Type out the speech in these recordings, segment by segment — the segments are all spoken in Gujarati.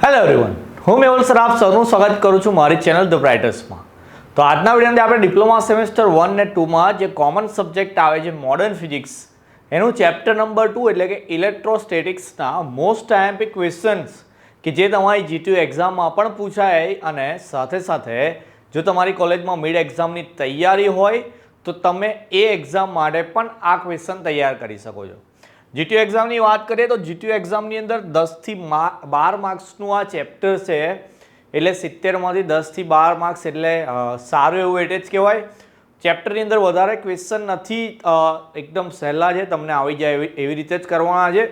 હેલો એવરીવન, હું મેહુલ સર આપ સૌનું સ્વાગત કરું છું મારી ચેનલ ધ બ્રાઇટર્સમાં. તો આજના વિડીયોની આપણે ડિપ્લોમા સેમેસ્ટર 1 ને 2માં જે કોમન સબ્જેક્ટ આવે છે મોડર્ન ફિઝિક્સ, એનું ચેપ્ટર નંબર 2 એટલે કે ઇલેક્ટ્રોસ્ટેટિક્સના મોસ્ટ આઈએમપી ક્વેશ્ચન્સ કે જે તમારી જીટીયુ એક્ઝામમાં પણ પૂછાય અને સાથે સાથે જો તમારી કોલેજમાં મિડ એક્ઝામની તૈયારી હોય તો તમે એ એક્ઝામ માટે પણ આ ક્વેશ્ચન તૈયાર કરી શકો છો. જીટીયુ એક્ઝામની વાત કરીએ તો જીટીયુ એક્ઝામની અંદર 10 થી 12 માર્ક્સનું આ ચેપ્ટર છે, એટલે 70માંથી 10 થી 12 માર્ક્સ એટલે સારું એવું વેટેજ કહેવાય. ચેપ્ટરની અંદર વધારે ક્વેશ્ચન નથી, એકદમ સહેલા છે, તમને આવી જાય એવી રીતે જ કરવાના છે.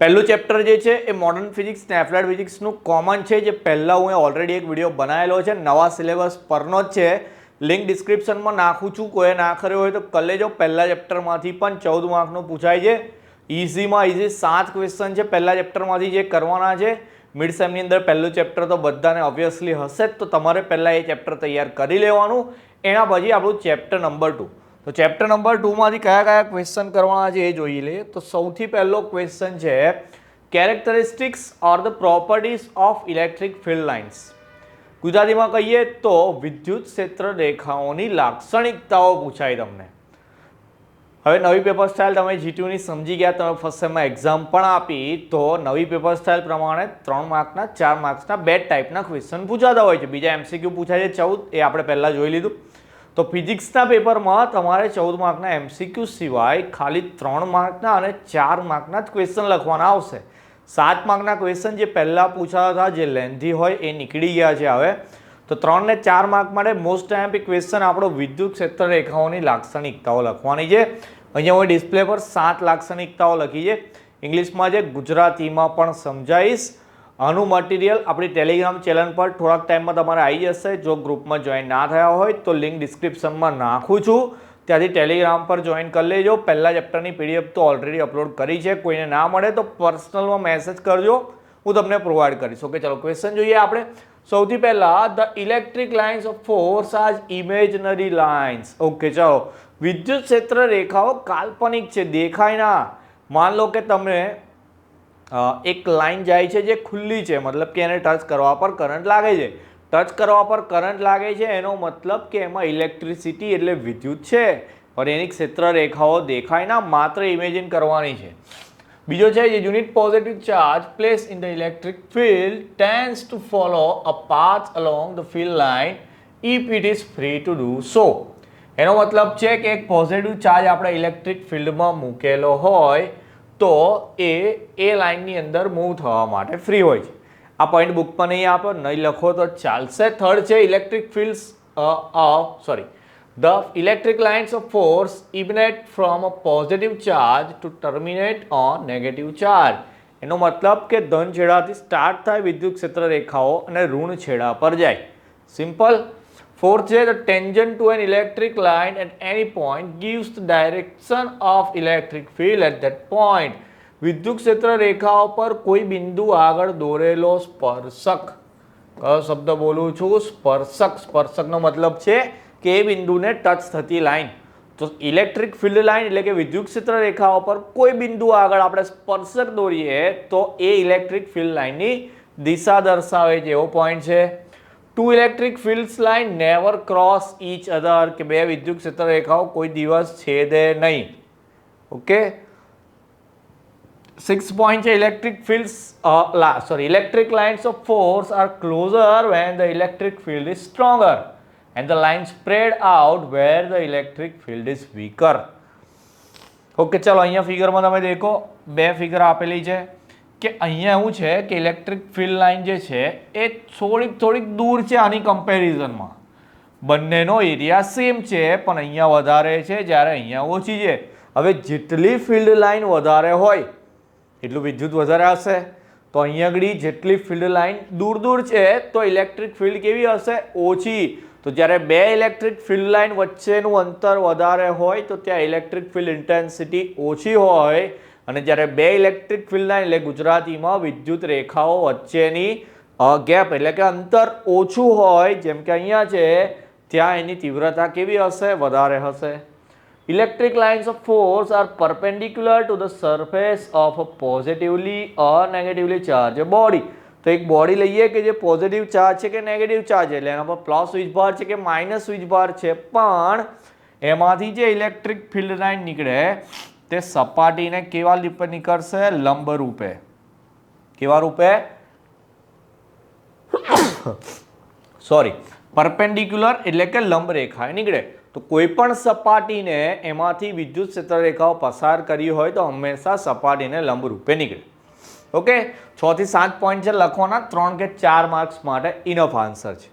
પહેલું ચેપ્ટર જે છે એ મોડર્ન ફિઝિક્સ ને એપ્લાઇડ ફિઝિક્સનું કોમન છે, જે પહેલાં હું ઓલરેડી એક વિડીયો બનાવેલો છે, નવા સિલેબસ પરનો જ છે. લિંક ડિસ્ક્રિપ્શનમાં નાખું છું, કોઈએ ના કર્યો હોય તો કરી લેજો. પહેલા ચેપ્ટરમાંથી પણ 14 માર્કનું પૂછાય છે. ઇઝીમાં ઇઝી 7 ક્વેશ્ચન છે પહેલા ચેપ્ટરમાંથી જે કરવાના છે. મિડ સેમની અંદર પહેલું ચેપ્ટર તો બધાને ઓબ્વિયસલી હશે જ, તો તમારે પહેલાં એ ચેપ્ટર તૈયાર કરી લેવાનું. એના પછી આપણું ચેપ્ટર નંબર 2. તો ચેપ્ટર નંબર 2માંથી કયા કયા ક્વેશ્ચન કરવાના છે એ જોઈ લઈએ. તો સૌથી પહેલો ક્વેશ્ચન છે characteristics or the properties of electric field lines. ગુજરાતીમાં કહીએ તો વિદ્યુત ક્ષેત્ર રેખાઓની લાક્ષણિકતાઓ પૂછાય તમને. હવે નવી પેપર સ્ટાઇલ તમે જીટીયુની સમજી ગયા, તમે ફર્સ્ટ સેમમાં એક્ઝામ પણ આપી, તો નવી પેપર સ્ટાઇલ પ્રમાણે 3 માર્કના 4 માર્ક્સના 2 ટાઈપના ક્વેશ્ચન પૂછાતા હોય છે. બીજા એમસીક્યુ પૂછાય છે 14, એ આપણે પહેલાં જોઈ લીધું. તો ફિઝિક્સના પેપરમાં તમારે 14 માર્કના એમસીક્યુ સિવાય ખાલી 3 માર્કના અને 4 માર્કના જ ક્વેશ્ચન લખવાના આવશે. 7 માર્કના ક્વેશ્ચન જે પહેલાં પૂછાતા હતા, જે લેન્ધી હોય, એ નીકળી ગયા છે હવે. તો 3 ને 4 માર્ક માટે મોસ્ટ આઈએમપી ક્વેશ્ચન આપણો વિદ્યુત ક્ષેત્ર રેખાઓની લાક્ષણિકતાઓ લખવાની છે. અહીંયા હું ડિસ્પ્લે પર 7 લાક્ષણિકતાઓ લખી છે, ઇંગ્લિશમાં છે, ગુજરાતીમાં પણ સમજાવીશ. આનું મટીરિયલ આપણી ટેલિગ્રામ ચેનલ પર થોડાક ટાઈમમાં તમારે આવી જશે. જો ગ્રુપમાં જોઈન ના થયા હોય તો લિંક ડિસ્ક્રિપ્શનમાં નાખું છું, ત્યાંથી ટેલિગ્રામ પર જોઈન કરી લેજો. પહેલા ચેપ્ટરની પીડીએફ તો ઓલરેડી અપલોડ કરી છે, કોઈને ના મળે તો પર્સનલમાં મેસેજ કરજો, હું તમને પ્રોવાઈડ કરીશ. ઓકે, ચલો ક્વેશ્ચન જોઈએ આપણે. સૌથી પહેલા the electric lines of force are imaginary lines. Okay, ચલો. વિદ્યુત ક્ષેત્ર રેખાઓ કાલ્પનિક છે, દેખાય ના. માન લો કે તમે એક લાઈન જાય છે જે ખુલ્લી છે, મતલબ કે એને ટચ કરવા પર કરંટ લાગે છે. ટચ કરવા પર કરંટ લાગે છે એનો મતલબ કે એમાં ઇલેક્ટ્રિસિટી એટલે વિદ્યુત છે, પણ એની ક્ષેત્ર રેખાઓ દેખાય ના, માત્ર ઇમેજિન કરવાની છે. બીજો છે unit positive charge place in the electric field tends to follow a path along the field line if it is free to do સો. એનો મતલબ છે કે એક પોઝિટિવ ચાર્જ આપણે ઇલેક્ટ્રિક ફિલ્ડમાં મૂકેલો હોય તો એ લાઇનની અંદર મૂવ થવા માટે ફ્રી હોય છે. આ પોઈન્ટ બુકમાં નહીં આપો, નહીં લખો તો ચાલશે. થર્ડ છે electric fields the electric lines of force emanate from a positive charge to terminate on negative charge. એનો મતલબ કે ધન છેડાથી સ્ટાર્ટ થાય વિદ્યુત ક્ષેત્ર રેખાઓ અને ઋણ છેડા પર જાય. સિમ્પલ. ફોર્થ છે the tangent to an electric line at any point gives the direction of electric field at that point. વિદ્યુત ક્ષેત્ર રેખાઓ પર કોઈ બિંદુ આગળ દોરેલો સ્પર્શક. કયો શબ્દ બોલું છું? સ્પર્શક. સ્પર્શકનો મતલબ છે કે એ બિંદુને ટચ થતી લાઈન. તો ઇલેક્ટ્રિક ફિલ્ડ લાઇન એટલે કે વિદ્યુત ક્ષેત્ર રેખાઓ પર કોઈ બિંદુ આગળ આપણે સ્પર્શક દોરીએ તો એ ઇલેક્ટ્રિક ફિલ્ડ લાઇનની દિશા દર્શાવે છે, એવો પોઈન્ટ છે. Two electric field line never cross each other, કે બે વિદ્યુત ક્ષેત્ર રેખાઓ કોઈ દિવસ છેદે નહીં. ઓકે. 6 point છે electric fields electric lines of force are closer when the electric field is stronger and the line spread out where the electric field is weaker. Okay, ચલો અહીંયા ફિગરમાં તમે દેખો, 2 ફિગર આપેલી છે કે અહીંયા એવું છે કે ઇલેક્ટ્રિક ફિલ્ડ લાઇન જે છે એ થોડીક દૂર છે આની કમ્પેરિઝનમાં. બંનેનો એરિયા સેમ છે, પણ અહીંયા વધારે છે જ્યારે અહીંયા ઓછી છે. હવે જેટલી ફિલ્ડ લાઇન વધારે હોય એટલું વિદ્યુત વધારે હશે. તો અહીંયા આગળ જેટલી ફિલ્ડ લાઇન દૂર છે તો ઇલેક્ટ્રિક ફિલ્ડ કેવી હશે? ઓછી. તો જ્યારે બે ઇલેક્ટ્રિક ફિલ્ડ લાઇન વચ્ચેનું અંતર વધારે હોય તો ત્યાં ઇલેક્ટ્રિક ફિલ્ડ ઇન્ટેન્સિટી ઓછી હોય, અને જ્યારે બે ઇલેક્ટ્રિક ફિલ્ડ લાઇન એટલે ગુજરાતીમાં વિદ્યુત રેખાઓ વચ્ચેની ગેપ એટલે કે અંતર ઓછું હોય, જેમ કે અહીંયા છે, ત્યાં એની તીવ્રતા કેવી હશે? વધારે હશે. Electric lines of force are perpendicular to the surface of a positively or negatively charged body. તો એક બોડી લઈએ કે જે પોઝિટિવ ચાર્જ છે કે નેગેટિવ ચાર્જ છે, એટલે એના પર પ્લસ વીજભાર છે કે માઇનસ વીજભાર છે, પણ એમાંથી જે ઇલેક્ટ્રિક ફિલ્ડ લાઇન નીકળે તે સપાટીને કેવા રૂપે નીકળશે? લંબ રૂપે. કેવા રૂપે? સોરી, પરપેન્ડિક્યુલર એટલે કે લંબ રેખાએ નીકળે. તો કોઈ પણ સપાટીને એમાંથી વિદ્યુત ક્ષેત્ર રેખાઓ પસાર કરી હોય તો હંમેશા સપાટીને લંબ રૂપે નીકળે. ઓકે, 6 થી 7 પોઈન્ટ છે લખવાના, 3 કે 4 માર્ક્સ માટે ઇનફ આન્સર છે.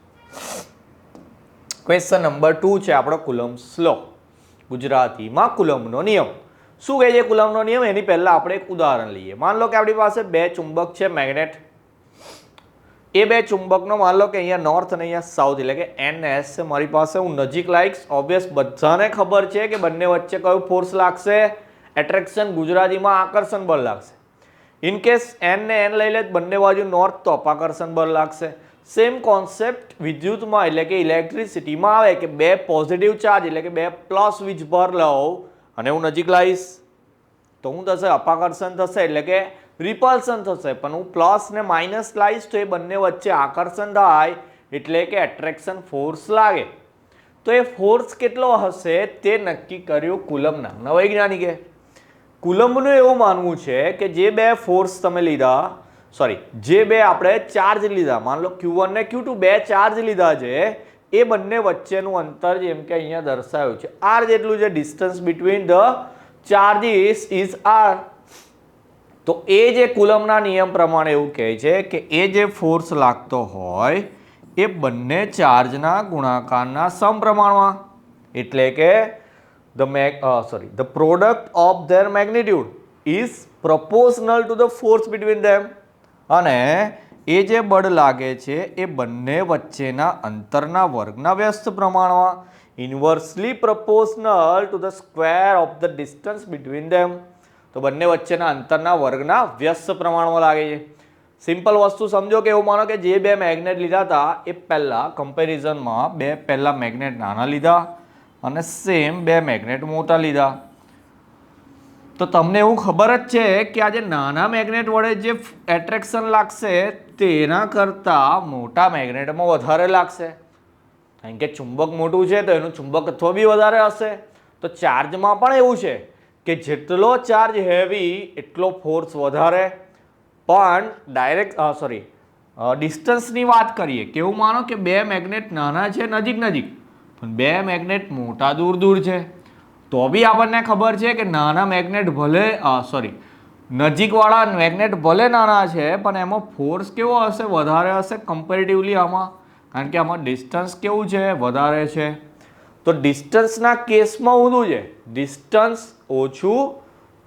ક્વેશ્ચન નંબર 2 છે આપણો કુલમ્બ્સ લો, ગુજરાતીમાં કુલમ્બનો નિયમ. શું કહે છે કુલમ્બનો નિયમ? એની પહેલા આપણે એક ઉદાહરણ લઈએ. માન લો કે આપણી પાસે બે ચુંબક છે, મેગ્નેટ. એ બે ચુંબકનો માન લો કે અહીંયા નોર્થ અને અહીંયા સાઉથ એટલે કે NS છે મારી પાસે. હું નજીક લાવીશ. ઓબ્વિયસ બધાને ખબર છે કે બંને વચ્ચે કયો ફોર્સ લાગશે? એટ્રેક્શન, ગુજરાતીમાં આકર્ષણ બળ લાગશે. ઇન કેસ N ને N લઈ લે બંને બાજુ નોર્થ તો અપાકર્ષણ બળ લાગશે. સેમ કોન્સેપ્ટ વિદ્યુતમાં એટલે કે ઇલેક્ટ્રિસિટીમાં આવે કે બે પોઝિટિવ ચાર્જ એટલે કે બે પ્લસ વીજભાર લઉં અને હું નજીક લાવીશ તો શું થશે? અપાકર્ષણ થશે એટલે કે રિપલ્શન થશે. પણ હું પ્લસ ને માઇનસ લાવીશ તો એ બંને વચ્ચે આકર્ષણ થાય એટલે કે એટ્રેક્શન ફોર્સ લાગે. તો એ ફોર્સ કેટલો હશે તે નક્કી કર્યું કુલમ્બ નામના વૈજ્ઞાનિકે. કુલમ્બનું એવું માનવું છે કે જે બે ફોર્સ તમે લીધા, સોરી જે બે આપણે ચાર્જ લીધા, માન લો Q1 ને Q2 બે ચાર્જ લીધા છે, એ બંને વચ્ચેનું અંતર જેમ કે અહીંયા દર્શાવ્યું છે R જેટલું છે. Distance between the charges is R. તો એ જે કુલમ્બના નિયમ પ્રમાણે એવું કહે છે કે એ જે ફોર્સ લાગતો હોય એ બંને ચાર્જના ગુણાકારના સમપ્રમાણમાં, એટલે કે the product of their magnitude is proportional to the force between them. અને એ જે બળ લાગે છે એ બંને વચ્ચેના અંતરના વર્ગના વ્યસ્ત પ્રમાણમાં, inversely proportional to the square of the distance between them. તો બંને વચ્ચેના અંતરના વર્ગના વ્યસ્ત પ્રમાણમાં લાગે છે. સિમ્પલ વસ્તુ સમજો કે એવું માનો કે જે બે મેગ્નેટ લીધા હતા એ પહેલા કમ્પેરિઝનમાં બે પહેલા મેગ્નેટ નાના લીધા અને સેમ બે મેગ્નેટ મોટા લીધા. તો તમને એવું ખબર જ છે કે આ જે નાના મેગ્નેટ વડે જે એટ્રેક્શન લાગશે તેના કરતાં મોટા મેગ્નેટમાં વધારે લાગશે. કારણ કે ચુંબક મોટું છે તો એનું ચુંબકત્વ બી વધારે હશે. તો ચાર્જમાં પણ એવું છે કે જેટલો ચાર્જ હેવી એટલો ફોર્સ વધારે. પણ ડિસ્ટન્સની વાત કરીએ કે એવું માનો કે બે મેગ્નેટ નાના છે નજીક નજીક, પણ બે મેગ્નેટ મોટા દૂર દૂર છે, તો બી આપણને ખબર છે કે નાના મેગ્નેટ ભલે નજીકવાળા મેગ્નેટ ભલે નાના છે પણ એમાં ફોર્સ કેવો હશે? વધારે હશે કમ્પેરેટિવલી આમાં, કારણ કે આમાં ડિસ્ટન્સ કેવું છે? વધારે છે. તો ડિસ્ટન્સના કેસમાં ઊંધું છે, ડિસ્ટન્સ ઓછું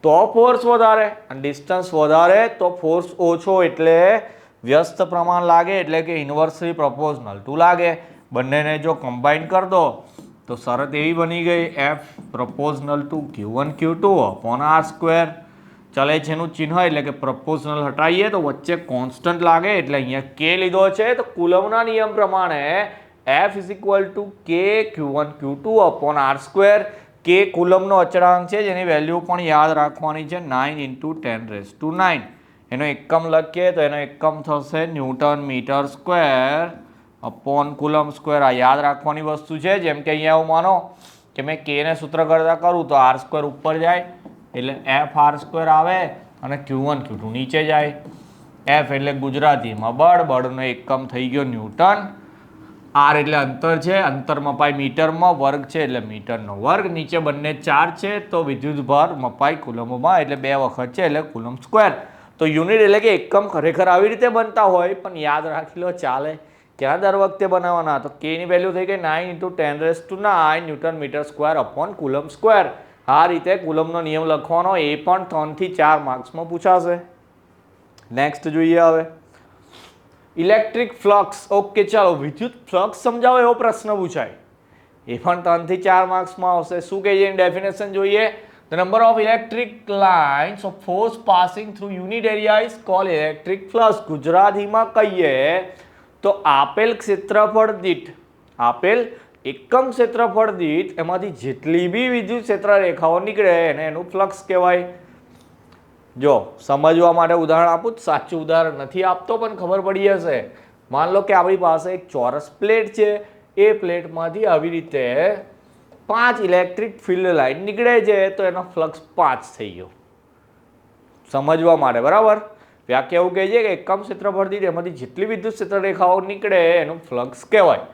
તો ફોર્સ વધારે અને ડિસ્ટન્સ વધારે તો ફોર્સ ઓછો, એટલે વ્યસ્ત પ્રમાણ લાગે એટલે કે ઇન્વર્સલી પ્રોપોર્શનલ ટુ લાગે. બંનેને જો કમ્બાઈન કરી દો તો શરત એવી બની ગઈ F proportional two Q1 Q2 upon R². ચલે છે એનું ચિહ્ન એટલે કે પ્રોપોર્શનલ હટાવીએ તો વચ્ચે કોન્સ્ટન્ટ લાગે એટલે અહીંયા K લીધો છે. તો કુલમ્બના નિયમ પ્રમાણે F is equal two K Q1 Q2 upon R². K કુલમ્બનો અચળાંક છે જેની વેલ્યુ પણ યાદ રાખવાની છે 9 × 10⁹. એનો એકમ લખીએ તો એનો એકમ થશે newton metre square upon coulomb square. આ યાદ રાખવાની વસ્તુ છે. જેમ કે અહીંયા એવું માનો કે મેં K ને સૂત્ર કરતા કરું તો R² ઉપર જાય એટલે FR² આવે અને Q1 Q2 નીચે જાય. F એટલે ગુજરાતીમાં બળ, બળનો એકમ થઈ ગયો ન્યૂટન. R એટલે અંતર છે, અંતર મપાય મીટરમાં, વર્ગ છે એટલે મીટરનો વર્ગ. નીચે બંને ચાર્જ છે તો વિદ્યુતભાર મપાય કુલમ્બમાં એટલે બે વખત છે એટલે કુલમ્બ સ્ક્વેર. તો યુનિટ એટલે કે એકમ ખરેખર આવી રીતે બનતા હોય પણ યાદ રાખી લો ચાલે. ક્યાં દર વખતે બનાવવાના? તો K ની વેલ્યુ થઈ ગઈ 9 × 10⁹ newton metre square upon coulomb square. આ રીતે કુલમ્બનો નિયમ લખવાનો, એ પણ 3 થી 4 માર્ક્સમાં પૂછાશે. નેક્સ્ટ જોઈએ હવે ઇલેક્ટ્રિક ફ્લક્સ. ઓકે, ચાલો વિદ્યુત ફ્લક્સ સમજાવો એવો પ્રશ્ન પૂછાય, એ પણ 3 થી 4 માર્ક્સમાં આવશે. શું કહે છે એની ડેફિનેશન જોઈએ. The number of electric lines of force passing through unit area is called electric flux. ગુજરાતીમાં કહીએ તો આપેલ ક્ષેત્રફળ દીઠ, આપેલ એકમ ક્ષેત્રફળ દીઠ એમાંથી જેટલી બી વિદ્યુત ક્ષેત્ર રેખાઓ નીકળે એને એનું ફ્લક્સ કહેવાય. જો સમજવા માટે ઉદાહરણ આપું, સાચું ઉદાહરણ નથી આપતો પણ ખબર પડી જશે. માન લો કે આપણી પાસે એક ચોરસ પ્લેટ છે, એ પ્લેટમાંથી આવી રીતે 5 ઇલેક્ટ્રિક ફિલ્ડ લાઇન નીકળે છે, તો એનો ફ્લક્સ 5 થઈ ગયો. સમજવા માટે બરાબર. વ્યાખ્યા એવું કહે છે કે એકમ ક્ષેત્રફળથી તેમાંથી જેટલી વિદ્યુત ક્ષેત્ર રેખાઓ નીકળે એનું ફ્લક્સ કહેવાય.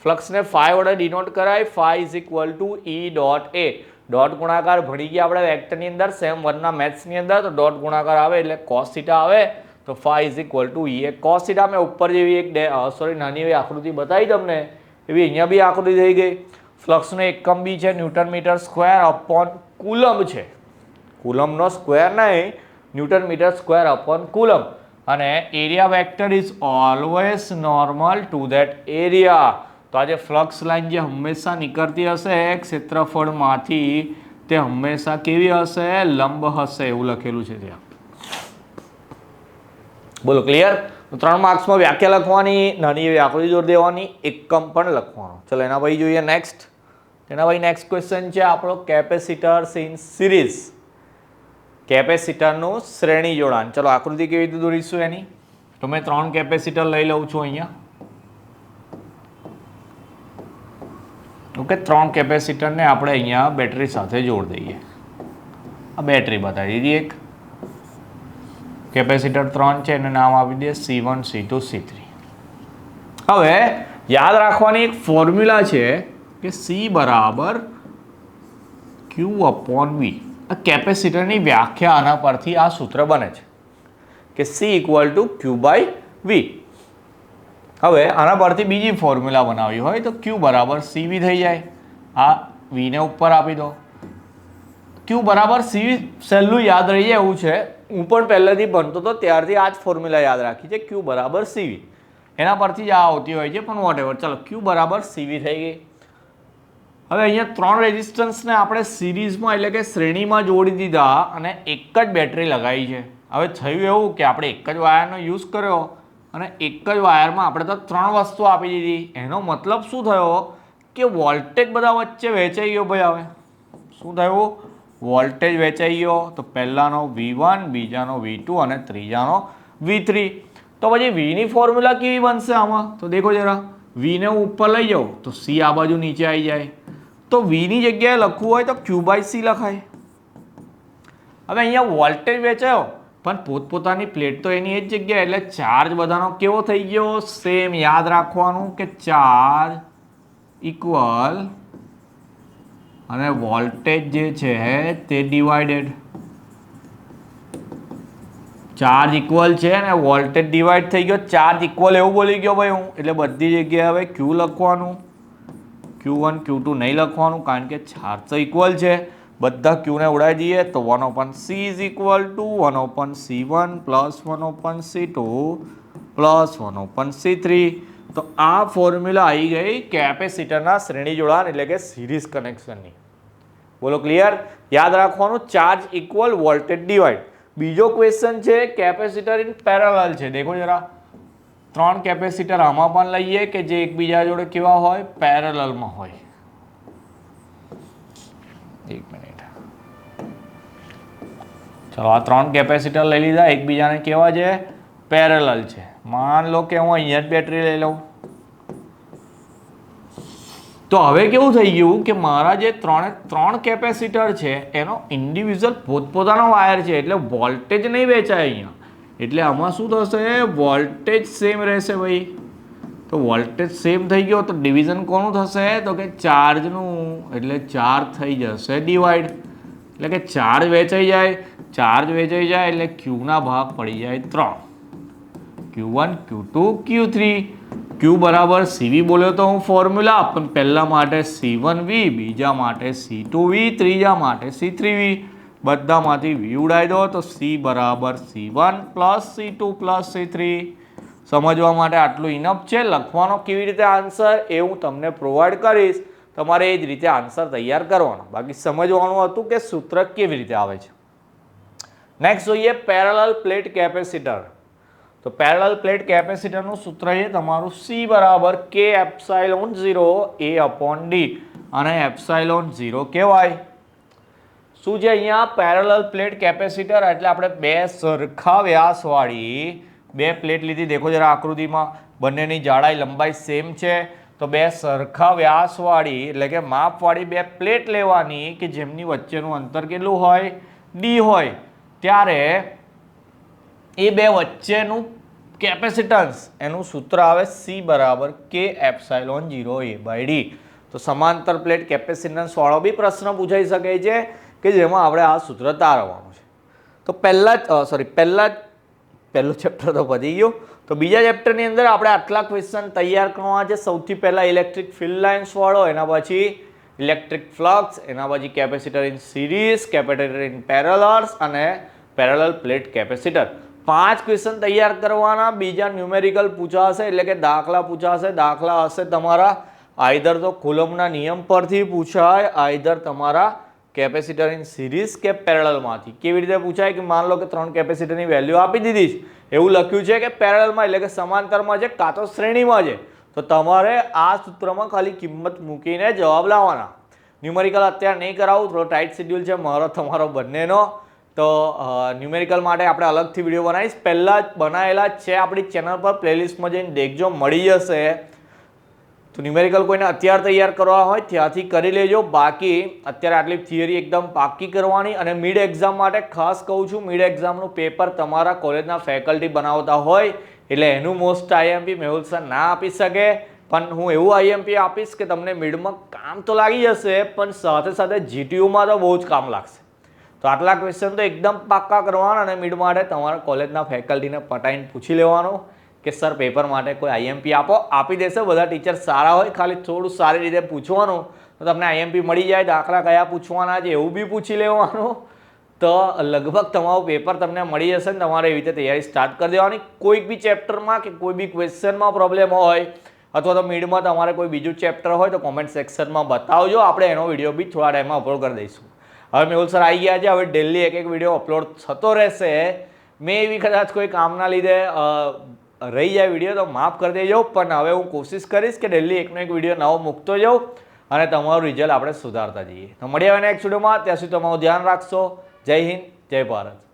ફ્લક્સને ફાઈ વડે ડિનોટ કરાય. Phi is equal to E dot A. Dot ગુણાકાર ભણી ગયા આપણે વેક્ટરની અંદર, સેમ 1ના મેથ્સની અંદર. તો ડોટ ગુણાકાર આવે એટલે કોસ થીટા આવે, તો ફાઈ ઇઝ ઇક્વલ ટુ ઈ. એક કોસ થીટા મેં ઉપર જેવી એક નાની એવી આકૃતિ બતાવી તમને, એવી અહીંયા બી આકૃતિ થઈ ગઈ. ફ્લક્સનો એકમ બી છે newton metre square upon coulomb છે. કુલમનો સ્ક્વેર નહીં, newton metre square upon coulomb. અને area vector is always normal to that area. તો આ જે ફ્લક્સ લાઇન જે હંમેશા નીકળતી હશે ક્ષેત્રફળમાંથી, તે હંમેશા કેવી હશે? લંબ હશે, એવું લખેલું છે ત્યાં. બોલો ક્લિયર? તો 3 માર્ક્સમાં વ્યાખ્યા લખવાની, નાની એવી આકૃતિ જોડી દેવાની, એકમ પણ લખવાનો. ચલો એના પછી જોઈએ નેક્સ્ટ. એના પછી નેક્સ્ટ ક્વેશ્ચન છે આપણો કેપેસિટર્સ ઇન સિરીઝ. કેપેસિટરનું શ્રેણી જોડાણ. ચલો આકૃતિ કેવી રીતે દોરીશું એની? તો મેં 3 કેપેસિટર લઈ લઉં છું અહીંયા. ઓકે, 3 કેપેસિટરને આપણે અહીંયા બેટરી સાથે જોડી દઈએ. આ બેટરી બતાવી દીધી. એક કેપેસિટર 3 છે, એને નામ આપી દઈએ C1 C2 C3. હવે યાદ રાખવાની એક ફોર્મ્યુલા છે કે C બરાબર Q અપોન V. આ કેપેસિટરની વ્યાખ્યા આના પરથી આ સૂત્ર બને છે કે C equal to Q by V. હવે આના પરથી બીજી ફોર્મ્યુલા બનાવી હોય તો Q બરાબર CV થઈ જાય. આ V ને ઉપર આપી દો. Q બરાબર CV સહેલું યાદ રહી જાય એવું છે. હું પણ પહેલેથી ભણતો હતો ત્યારથી આ જ ફોર્મ્યુલા યાદ રાખી છે, Q બરાબર CV. એના પરથી જ આ આવતી હોય છે, પણ વોટ એવર. ચાલો Q બરાબર CV થઈ ગઈ. હવે અહીંયા 3 રેઝિસ્ટન્સને આપણે સિરીઝમાં એટલે કે શ્રેણીમાં જોડી દીધા અને એક જ બેટરી લગાવી છે. હવે થયું એવું કે આપણે એક જ વાયરનો યુઝ કર્યો અને એક જ વાયરમાં આપણે તો 3 વસ્તુ આપી દીધી. એનો મતલબ શું થયો કે વોલ્ટેજ બધા વચ્ચે વહેંચાઈ ગયો. ભાઈ હવે શું થયું? વોલ્ટેજ વહેંચાઈ ગયો. તો પહેલાનો V1, બીજાનો V2 અને ત્રીજાનો V3. તો પછી Vની ફોર્મ્યુલા કેવી બનશે આમાં? તો દેખો જરા, V ને હું ઉપર લઈ જાઉં તો C આ બાજુ નીચે આવી જાય. તો Vની જગ્યાએ લખવું હોય તો Q બાય C લખાય. હવે અહીંયા વોલ્ટેજ વેચાયો પણ પોતપોતાની પ્લેટ તો એની એ જ જગ્યાએ, એટલે ચાર્જ બધાનો કેવો થઈ ગયો? સેમ. યાદ રાખવાનું કે ચાર્જ ઇક્વલ અને વોલ્ટેજ જે છે તે ડિવાઇડેડ. ચાર્જ ઇક્વલ છે અને વોલ્ટેજ ડિવાઈડ થઈ ગયો. ચાર્જ ઇક્વલ એવું બોલી ગયો ભાઈ હું, એટલે બધી જગ્યાએ હવે Q લખવાનું. Q1 Q2 નહીં લખવાનું કારણ કે ચાર્જ તો ઇક્વલ છે. બધા Q ને ઉડાવી દઈએ તો 1/C is equal two 1/C1 plus 1/C2 plus 1/C3. તો આ ફોર્મ્યુલા આવી ગઈ કેપેસિટરના શ્રેણી જોડાણ એટલે કે સિરીઝ કનેક્શનની. બોલો ક્લિયર? યાદ રાખવાનું ચાર્જ ઇક્વલ વોલ્ટેજ ડિવાઈડ. બીજો ક્વેશ્ચન છે કેપેસિટર ઇન પેરેલલ છે. દેખો જરા, 3 કેપેસિટર આમાં પણ લઈએ કે જે એકબીજા જોડે કેવા હોય? પેરેલલમાં હોય. એક મિનિટ. ચલો આ 3 કેપેસિટર લઈ લીધા, એકબીજાને કેવા છે? પેરેલલ છે. માન લો કે હું અહીંયા જ બેટરી લઈ લઉં. તો હવે કેવું થઈ ગયું કે મારા જે 3 કેપેસિટર છે એનો ઇન્ડિવિજ્યુઅલ પોતપોતાનો વાયર છે, એટલે વોલ્ટેજ નહીં વેચાય અહીંયા. એટલે આમાં શું થશે? વોલ્ટેજ સેમ રહેશે ભાઈ. તો વોલ્ટેજ સેમ થઈ ગયો તો ડિવિઝન કોનું થશે? તો કે ચાર્જનું. એટલે ચાર્જ થઈ જશે ડિવાઈડ. એટલે કે ચાર્જ વેચાઈ જાય. ચાર્જ વેચાઈ જાય એટલે Qના ભાગ પડી જાય 3. Q1 Q2 Q3. Q બરાબર CV બોલ્યો તો હું ફોર્મ્યુલા, પણ પહેલા માટે C1V, બીજા માટે C2V, ત્રીજા માટે C3V. બધામાંથી V ઉડાવી દો તો C બરાબર C1 plus C2 plus C3. સમજવા માટે આટલું ઇનફ છે. લખવાનો કેવી રીતે આન્સર એ હું તમને પ્રોવાઈડ કરીશ. તમારે એ જ રીતે આન્સર તૈયાર કરવાનો. બાકી સમજવાનું હતું કે સૂત્ર કેવી રીતે આવે છે. નેક્સ્ટ જોઈએ પેરેલલ પ્લેટ કેપેસિટર. તો પેરેલલ પ્લેટ કેપેસિટરનું સૂત્ર છે તમારું C બરાબર K epsilon 0 A upon D. અને એપ્સાઇલોન 0 કહેવાય. શું છે અહીંયા પેરેલલ પ્લેટ કેપેસિટર એટલે આપણે બે સરખા વ્યાસવાળી બે પ્લેટ લીધી. દેખો જરા આકૃતિમાં બંનેની જાડાઈ લંબાઈ સેમ છે. તો બે સરખા વ્યાસવાળી એટલે કે માપવાળી બે પ્લેટ લેવાની કે જેમની વચ્ચેનું અંતર કેટલું હોય ડી હોય. ત્યારે એ બે વચ્ચેનું કેપેસિટન્સ એનું સૂત્ર આવે C બરાબર K એપ્સાઇલોન 0A/d. તો સમાંતર પ્લેટ કેપેસિટન્સ વાળો બી પ્રશ્ન પૂછાઈ શકે છે કે જેમાં આપણે આ સૂત્ર તારવવાનું છે. તો પહેલું ચેપ્ટર તો પતી ગયું. તો બીજા ચેપ્ટરની અંદર આપણે આટલા ક્વેશ્ચન તૈયાર કરવાના છે. સૌથી પહેલા ઇલેક્ટ્રિક ફિલ્ડ લાઇન્સ વાળો, એના પછી ઇલેક્ટ્રિક ફ્લક્સ, એના પછી capacitor in series, capacitor in parallels અને પેરેલલ પ્લેટ કેપેસિટર. 5 ક્વેશ્ચન તૈયાર કરવાના. બીજા ન્યુમેરિકલ પૂછાશે એટલે કે દાખલા પૂછાશે. દાખલા હશે તમારા આઈધર તો કુલમ્બના નિયમ પરથી પૂછાય, આઈધર તમારા કેપેસિટર ઇન સિરીઝ કે પેરેલલમાંથી. કેવી રીતે પૂછાય કે માન લો કે 3 કેપેસિટરની વેલ્યુ આપી દીધી છે, એવું લખ્યું છે કે પેરેલલમાં એટલે કે સમાંતરમાં છે કાં તો શ્રેણીમાં છે, તો તમારે આ સૂત્રમાં ખાલી કિંમત મૂકીને જવાબ લાવવાના. ન્યુમેરિકલ અત્યારે નહીં કરાવું, થોડો ટાઈટ શેડ્યુલ છે મારો તમારો બંનેનો. તો ન્યુમેરિકલ માટે આપણે અલગથી વિડીયો બનાવીશ. પહેલાં જ બનાવેલા છે આપણી ચેનલ પર, પ્લેલિસ્ટમાં જઈને દેખજો, મળી જશે. તો ન્યુમેરિકલ કોઈને અત્યારે તૈયાર કરવા હોય ત્યાંથી કરી લેજો. બાકી અત્યારે આટલી થિયરી એકદમ પાકી કરવાની. અને મિડ એક્ઝામ માટે ખાસ કહું છું, મિડ એક્ઝામનું પેપર તમારા કોલેજના ફેકલ્ટી બનાવતા હોય એટલે એનું મોસ્ટ આઈએમપી મેહુલ સર ના આપી શકે, પણ હું એવું આઈએમપી આપીશ કે તમને મિડમાં કામ તો લાગી જશે પણ સાથે સાથે જીટીયુમાં તો બહુ જ કામ લાગશે. તો આટલા ક્વેશ્ચન તો એકદમ પાક્કા કરવાના અને મિડ માટે તમારા કોલેજના ફેકલ્ટીને પટાઈને પૂછી લેવાનું કે સર પેપર માટે કોઈ આઈએમપી આપો. આપી દેશે, બધા ટીચર સારા હોય, ખાલી થોડું સારી રીતે પૂછવાનું તો તમને આઈએમપી મળી જાય. દાખલા કયા પૂછવાના છે એવું બી પૂછી લેવાનું, તો લગભગ તમારું પેપર તમને મળી જશે ને તમારે એવી રીતે તૈયારી સ્ટાર્ટ કરી દેવાની. કોઈક બી ચેપ્ટરમાં કે કોઈ બી ક્વેશ્ચનમાં પ્રોબ્લેમ હોય અથવા તો મિડમાં તમારે કોઈ બીજું ચેપ્ટર હોય તો કોમેન્ટ સેક્શનમાં બતાવજો. આપણે એનો વિડીયો બી થોડા ટાઈમમાં અપલોડ કરી દઈશું. હવે મેહુલ સર આવી ગયા છે, હવે ડેલી એક વિડીયો અપલોડ થતો રહેશે. મેં એવી કદાચ કોઈ કામના લીધે રહી જાય વિડીયો તો માફ કરી દેજો, પણ હવે હું કોશિશ કરીશ કે ડેલી એકનો એક વિડીયો નવો મૂકતો જાઉં અને તમારું રિઝલ્ટ આપણે સુધારતા જઈએ. તો મળીએ હવે નેક્સ્ટ વિડીયોમાં. ત્યાં સુધી તમારું ધ્યાન રાખશો. જય હિન્દ, જય ભારત.